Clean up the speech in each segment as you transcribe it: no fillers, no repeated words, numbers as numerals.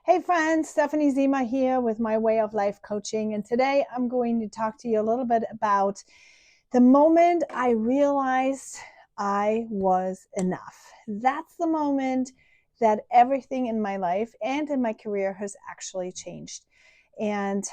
Hey friends, Stephanie Zima here with my Way of Life coaching. And today I'm going to talk to you a little bit about the moment I realized I was enough. That's the moment that everything in my life and in my career has actually changed. And,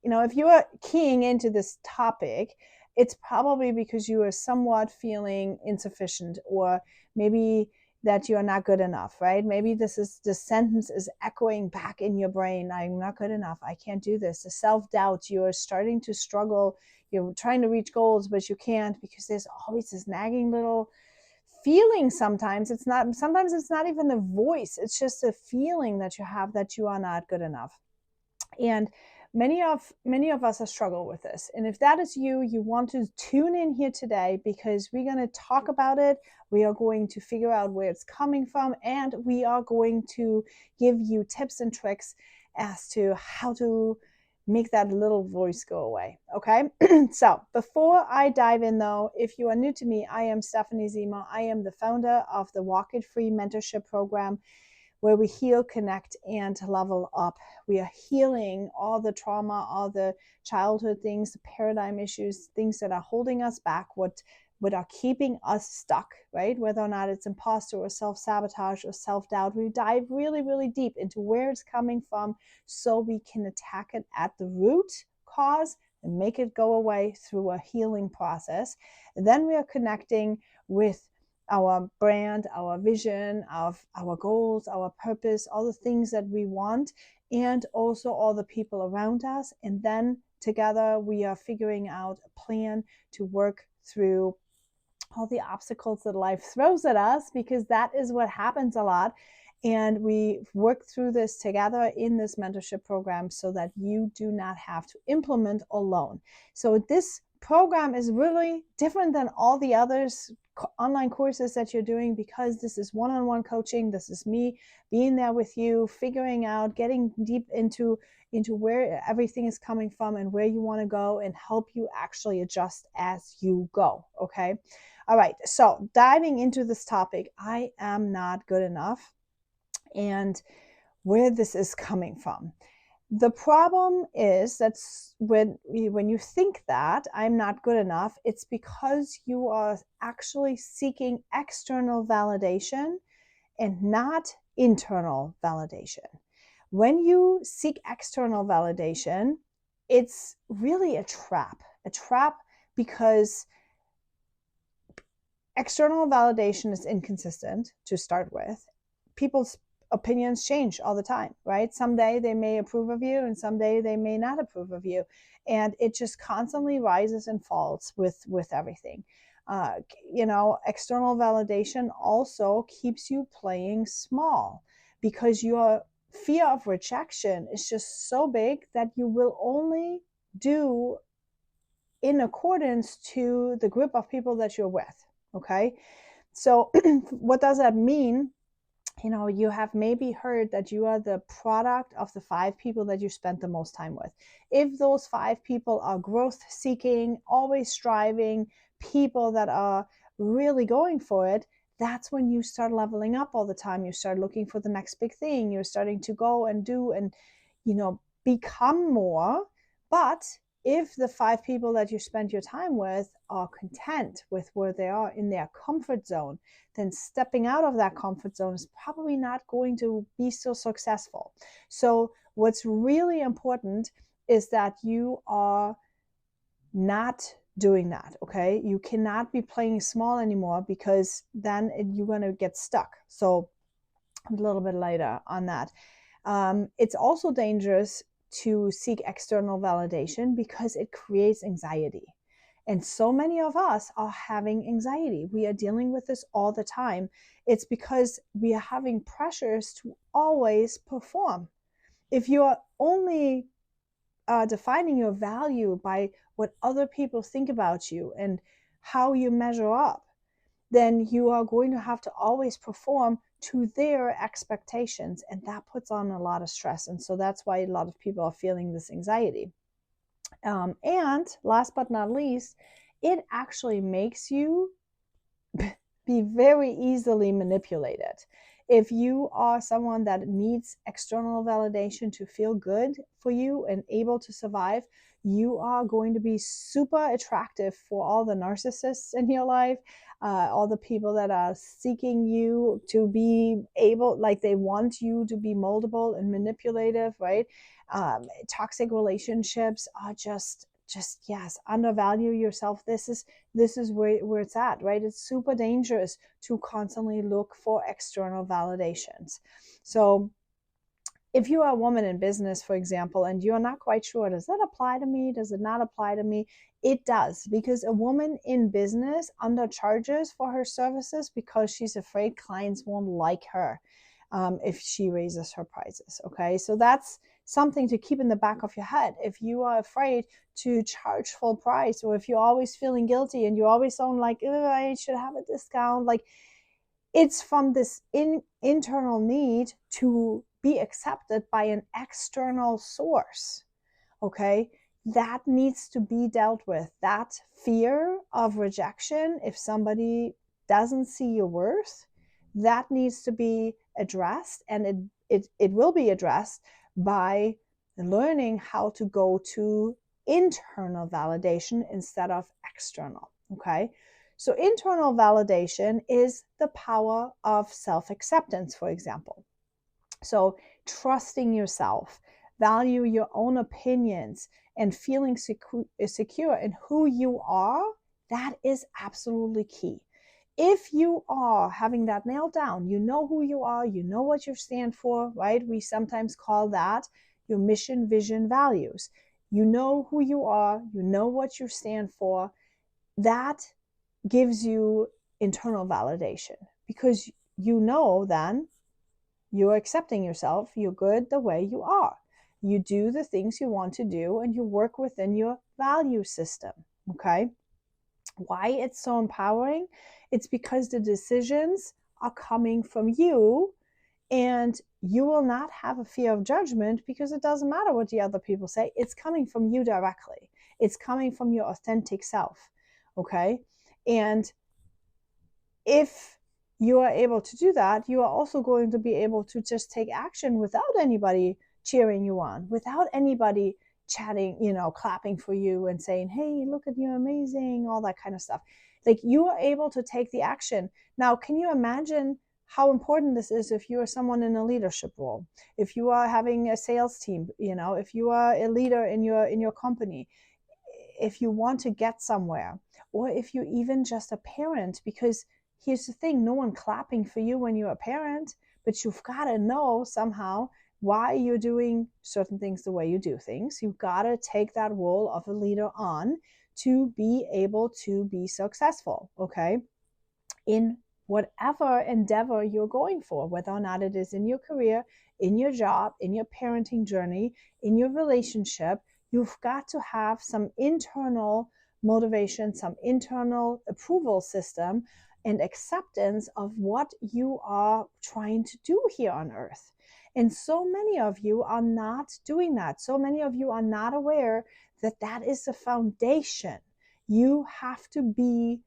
if you are keying into this topic, it's probably because you are somewhat feeling insufficient, or maybe that you are not good enough, right? Maybe this sentence is echoing back in your brain. I'm not good enough. I can't do this. The self-doubt, you're starting to struggle. You're trying to reach goals, but you can't because there's always this nagging little feeling. Sometimes it's not even a voice. It's just a feeling that you have that you are not good enough. And many of us have struggled with this. And if that is you, you want to tune in here today because we're going to talk about it. We are going to figure out where it's coming from, and we are going to give you tips and tricks as to how to make that little voice go away. Okay. So before I dive in though, if you are new to me, I am Stephanie Zima. I am the founder of the Walk It Free mentorship program, where we heal, connect, and level up. We are healing all the trauma, all the childhood things, the paradigm issues, things that are holding us back, what are keeping us stuck, right? Whether or not it's imposter or self-sabotage or self-doubt. We dive really, really deep into where it's coming from so we can attack it at the root cause and make it go away through a healing process. And then we are connecting with our brand, our vision, of our goals, our purpose, all the things that we want, and also all the people around us. And then together we are figuring out a plan to work through all the obstacles that life throws at us, because that is what happens a lot. And we work through this together in this mentorship program so that you do not have to implement alone. So this program is really different than all the others online courses that you're doing, because this is one-on-one coaching. This is me being there with you, figuring out, getting deep into where everything is coming from and where you want to go, and help you actually adjust as you go. Okay. All right. So diving into this topic, I am not good enough, and where this is coming from. The problem is that when you think that I'm not good enough, it's because you are actually seeking external validation and not internal validation. When you seek external validation, it's really a trap because external validation is inconsistent to start with. People's opinions change all the time, right? Someday they may approve of you and someday they may not approve of you. And it just constantly rises and falls with everything. External validation also keeps you playing small, because your fear of rejection is just so big that you will only do in accordance to the group of people that you're with. Okay. So what does that mean? You have maybe heard that you are the product of the 5 people that you spent the most time with. If those 5 people are growth seeking, always striving people that are really going for it, that's when you start leveling up all the time. You start looking for the next big thing. You're starting to go and do and, become more. But if the 5 people that you spend your time with are content with where they are in their comfort zone, then stepping out of that comfort zone is probably not going to be so successful. So what's really important is that you are not doing that. Okay. You cannot be playing small anymore, because then you're going to get stuck. So a little bit later on that. It's also dangerous to seek external validation because it creates anxiety. And so many of us are having anxiety. We are dealing with this all the time. It's because we are having pressures to always perform. If you're only defining your value by what other people think about you and how you measure up, then you are going to have to always perform to their expectations. And that puts on a lot of stress. And so that's why a lot of people are feeling this anxiety. And last but not least, it actually makes you be very easily manipulated. If you are someone that needs external validation to feel good for you and able to survive, you are going to be super attractive for all the narcissists in your life, all the people that are seeking you to be able, like they want you to be moldable and manipulative, right? Toxic relationships are just yes, undervalue yourself. This is where it's at, right? It's super dangerous to constantly look for external validations. So if you are a woman in business, for example, and you're not quite sure, does that apply to me? Does it not apply to me? It does, because a woman in business undercharges for her services because she's afraid clients won't like her if she raises her prices. Okay, so that's something to keep in the back of your head. If you are afraid to charge full price, or if you're always feeling guilty and you always sound like, I should have a discount, like it's from this internal need to be accepted by an external source. Okay, that needs to be dealt with. That fear of rejection, if somebody doesn't see your worth, that needs to be addressed, and it will be addressed by learning how to go to internal validation instead of external. Okay, so internal validation is the power of self-acceptance, for example. So trusting yourself, value your own opinions, and feeling secure in who you are, that is absolutely key. If you are having that nailed down, you know who you are, you know what you stand for, right? We sometimes call that your mission, vision, values. You know who you are, you know what you stand for. That gives you internal validation, because you know then you're accepting yourself, you're good the way you are. You do the things you want to do and you work within your value system. Okay? Why it's so empowering? It's because the decisions are coming from you, and you will not have a fear of judgment because it doesn't matter what the other people say. It's coming from you directly. It's coming from your authentic self. Okay? And if you are able to do that, you are also going to be able to just take action without anybody cheering you on, without anybody chatting, clapping for you and saying, hey, look at you, amazing, all that kind of stuff. Like, you are able to take the action. Now, can you imagine how important this is if you are someone in a leadership role, if you are having a sales team, if you are a leader in your company, if you want to get somewhere, or if you're even just a parent, because here's the thing, no one clapping for you when you're a parent, but you've got to know somehow why you're doing certain things the way you do things. You've got to take that role of a leader on to be able to be successful, okay, in whatever endeavor you're going for, whether or not it is in your career, in your job, in your parenting journey, in your relationship. You've got to have some internal motivation, some internal approval system, and acceptance of what you are trying to do here on earth. And so many of you are not doing that. So many of you are not aware that that is the foundation. You have to be,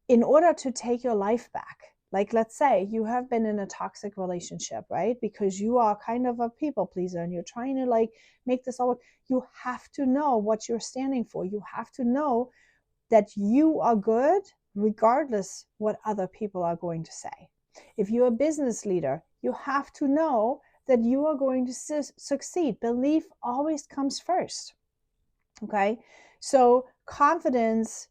in order to take your life back. Like, let's say you have been in a toxic relationship, right? Because you are kind of a people pleaser and you're trying to like make this all work. You have to know what you're standing for. You have to know that you are good regardless what other people are going to say. If you're a business leader, you have to know that you are going to succeed. Belief always comes first. Okay? So confidence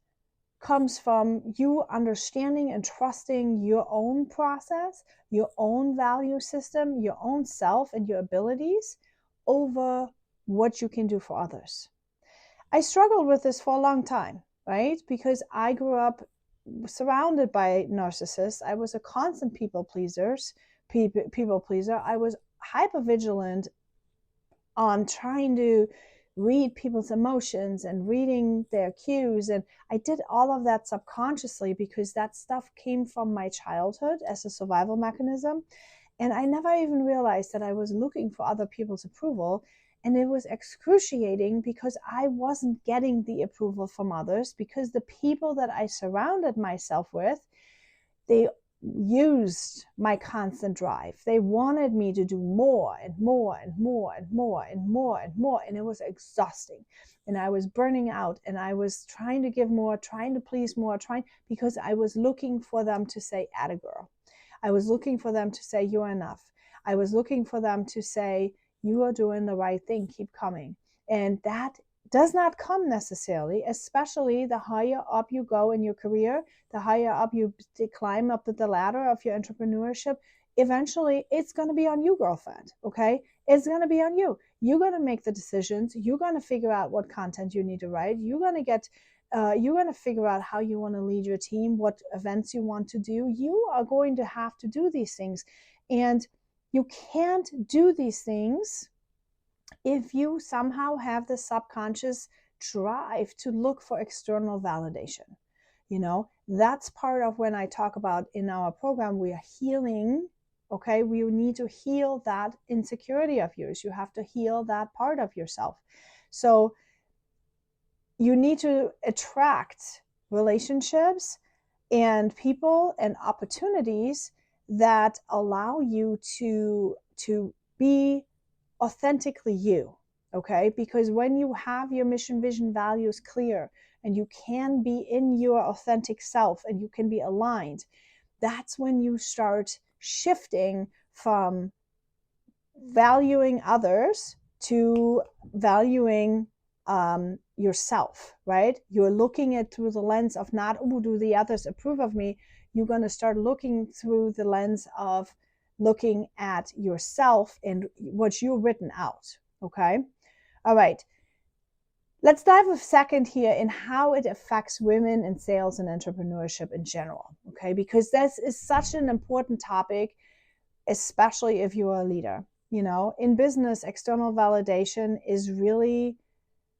comes from you understanding and trusting your own process, your own value system, your own self, and your abilities over what you can do for others. I struggled with this for a long time, right? Because I grew up surrounded by narcissists. I was a constant people pleaser. I was hyper vigilant on trying to read people's emotions and reading their cues. And I did all of that subconsciously because that stuff came from my childhood as a survival mechanism. And I never even realized that I was looking for other people's approval. And it was excruciating because I wasn't getting the approval from others, because the people that I surrounded myself with, they used my constant drive. They wanted me to do more and more and more and more and more and more. And it was exhausting. And I was burning out, and I was trying to give more, trying to please more, because I was looking for them to say, "Atta girl." I was looking for them to say, "You're enough." I was looking for them to say, "You are doing the right thing. Keep coming." And that does not come necessarily, especially the higher up you go in your career, the higher up you climb up the ladder of your entrepreneurship. Eventually, it's going to be on you, girlfriend. Okay. It's going to be on you. You're going to make the decisions. You're going to figure out what content you need to write. You're going to figure out how you want to lead your team, what events you want to do. You are going to have to do these things. And you can't do these things if you somehow have the subconscious drive to look for external validation. That's part of when I talk about in our program, we are healing. Okay, we need to heal that insecurity of yours. You have to heal that part of yourself. So you need to attract relationships and people and opportunities that allow you to be authentically you. Okay, because when you have your mission, vision, values clear, and you can be in your authentic self and you can be aligned, that's when you start shifting from valuing others to valuing yourself, right? You're looking at through the lens of not, oh, do the others approve of me? You're going to start looking through the lens of looking at yourself and what you've written out. Okay. All right. Let's dive a second here in how it affects women in sales and entrepreneurship in general. Okay. Because this is such an important topic, especially if you're a leader. In business, external validation is really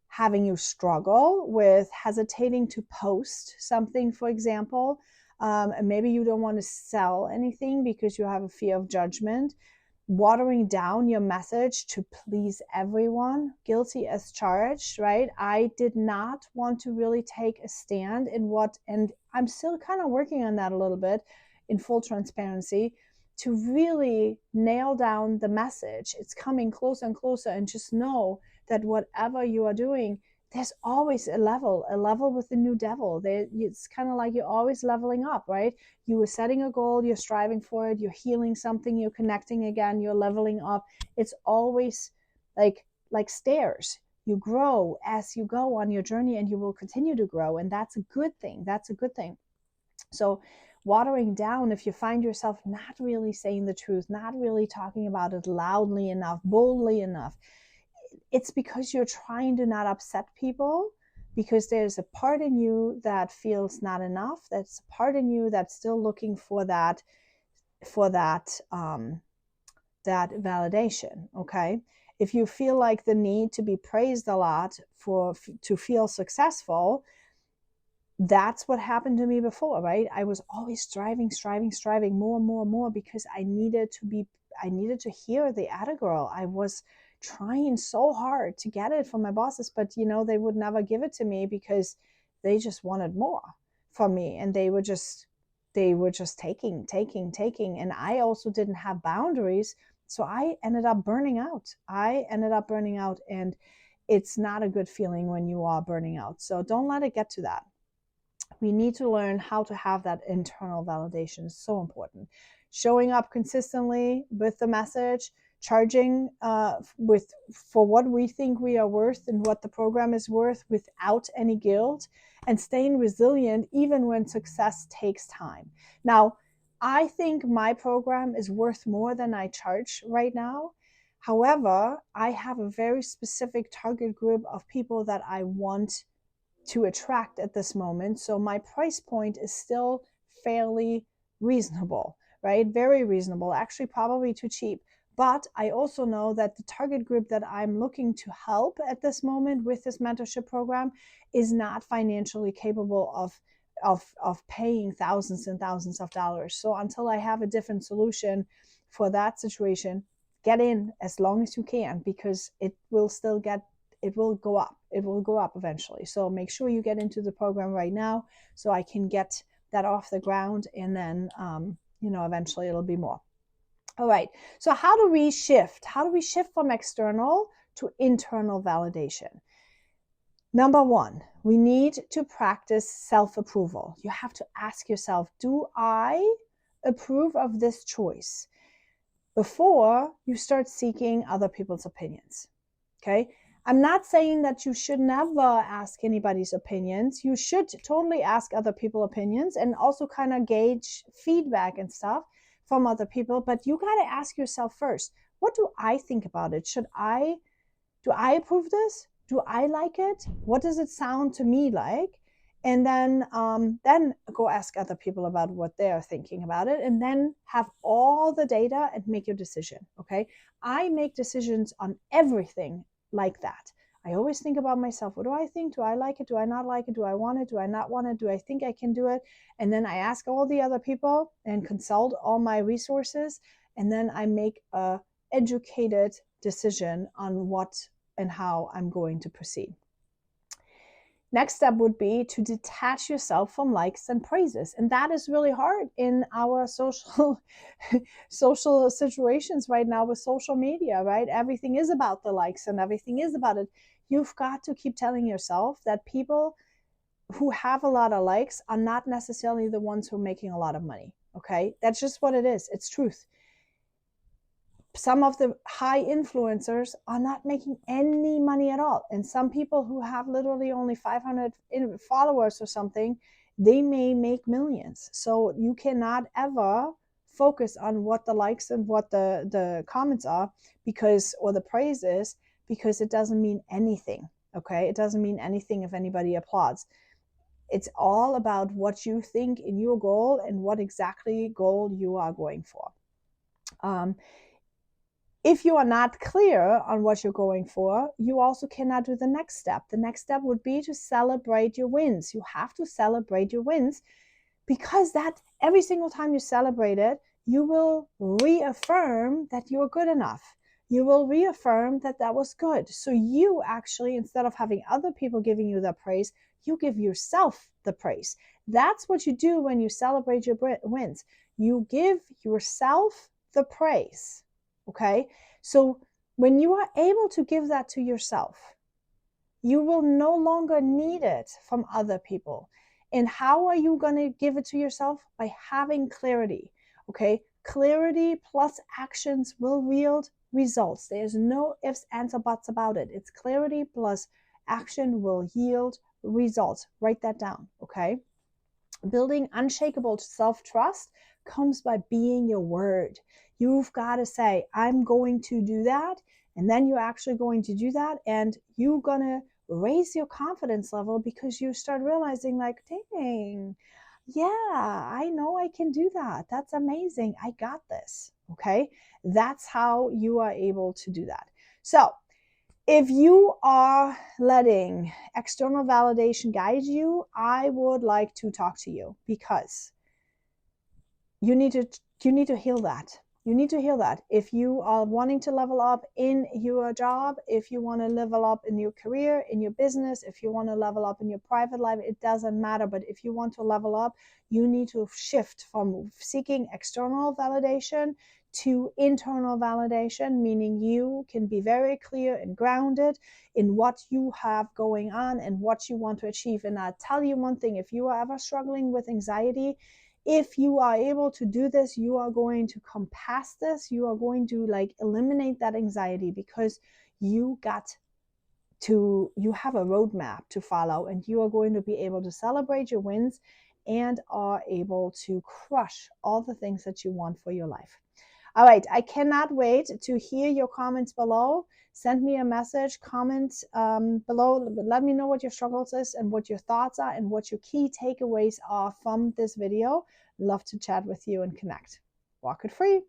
having you struggle with hesitating to post something, for example. And maybe you don't want to sell anything because you have a fear of judgment. Watering down your message to please everyone, guilty as charged, right? I did not want to really take a stand and I'm still kind of working on that a little bit in full transparency, to really nail down the message. It's coming closer and closer, and just know that whatever you are doing, there's always a level with the new devil. It's kind of like you're always leveling up, right? You were setting a goal, you're striving for it, you're healing something, you're connecting again, you're leveling up. It's always like stairs. You grow as you go on your journey, and you will continue to grow. And that's a good thing. So watering down, if you find yourself not really saying the truth, not really talking about it loudly enough, boldly enough, it's because you're trying to not upset people, because there's a part in you that feels not enough. That's a part in you that's still looking for that validation. Okay. If you feel like the need to be praised a lot to feel successful, that's what happened to me before, right? I was always striving more, because I needed to hear the atta girl. I was trying so hard to get it from my bosses, but they would never give it to me because they just wanted more from me, and they were just taking. And I also didn't have boundaries. So I ended up burning out. And it's not a good feeling when you are burning out. So don't let it get to that. We need to learn how to have that internal validation. Is so important. Showing up consistently with the message, charging for what we think we are worth and what the program is worth without any guilt, and staying resilient even when success takes time. Now, I think my program is worth more than I charge right now. However, I have a very specific target group of people that I want to attract at this moment. So my price point is still fairly reasonable, right? Very reasonable, actually probably too cheap. But I also know that the target group that I'm looking to help at this moment with this mentorship program is not financially capable of paying thousands and thousands of dollars. So until I have a different solution for that situation, get in as long as you can, because it will go up. It will go up eventually. So make sure you get into the program right now so I can get that off the ground, and then eventually it'll be more. All right. So how do we shift? How do we shift from external to internal validation? Number one, we need to practice self-approval. You have to ask yourself, do I approve of this choice? Before you start seeking other people's opinions. Okay. I'm not saying that you should never ask anybody's opinions. You should totally ask other people's opinions and also kind of gauge feedback and stuff from other people. But you got to ask yourself first, what do I think about it? Do I approve this? Do I like it? What does it sound to me like? And then go ask other people about what they're thinking about it, and then have all the data and make your decision. Okay. I make decisions on everything like that. I always think about myself. What do I think? Do I like it? Do I not like it? Do I want it? Do I not want it? Do I think I can do it? And then I ask all the other people and consult all my resources. And then I make a educated decision on what and how I'm going to proceed. Next step would be to detach yourself from likes and praises. And that is really hard in our social situations right now with social media, right? Everything is about the likes and everything is about it. You've got to keep telling yourself that people who have a lot of likes are not necessarily the ones who are making a lot of money. Okay. That's just what it is. It's truth. Some of the high influencers are not making any money at all. And some people who have literally only 500 followers or something, they may make millions. So you cannot ever focus on what the likes and what the comments are, or the praise is, because it doesn't mean anything. Okay. It doesn't mean anything if anybody applauds. It's all about what you think in your goal and what exactly goal you are going for. If you are not clear on what you're going for, you also cannot do the next step. The next step would be to celebrate your wins. You have to celebrate your wins, because that every single time you celebrate it, you will reaffirm that you're good enough. You will reaffirm that that was good. So you actually, instead of having other people giving you the praise, you give yourself the praise. That's what you do when you celebrate your wins. You give yourself the praise. Okay. So when you are able to give that to yourself, you will no longer need it from other people. And how are you going to give it to yourself? By having clarity. Okay. Clarity plus actions will yield results. There's no ifs, ands, or buts about it. It's clarity plus action will yield results. Write that down. Okay. Building unshakable self-trust comes by being your word. You've got to say, I'm going to do that. And then you're actually going to do that. And you're going to raise your confidence level, because you start realizing, like, dang, yeah, I know I can do that. That's amazing. I got this. Okay. That's how you are able to do that. So if you are letting external validation guide you, I would like to talk to you, because you need to heal that. You need to heal that. If you are wanting to level up in your job, if you want to level up in your career, in your business, if you want to level up in your private life, it doesn't matter. But if you want to level up, you need to shift from seeking external validation to internal validation, meaning you can be very clear and grounded in what you have going on and what you want to achieve. And I'll tell you one thing, if you are ever struggling with anxiety, if you are able to do this, you are going to come past this. You are going to eliminate that anxiety, because you have a roadmap to follow, and you are going to be able to celebrate your wins and are able to crush all the things that you want for your life. All right. I cannot wait to hear your comments below. Send me a message, comment below. Let me know what your struggles is and what your thoughts are and what your key takeaways are from this video. Love to chat with you and connect. Walk it free.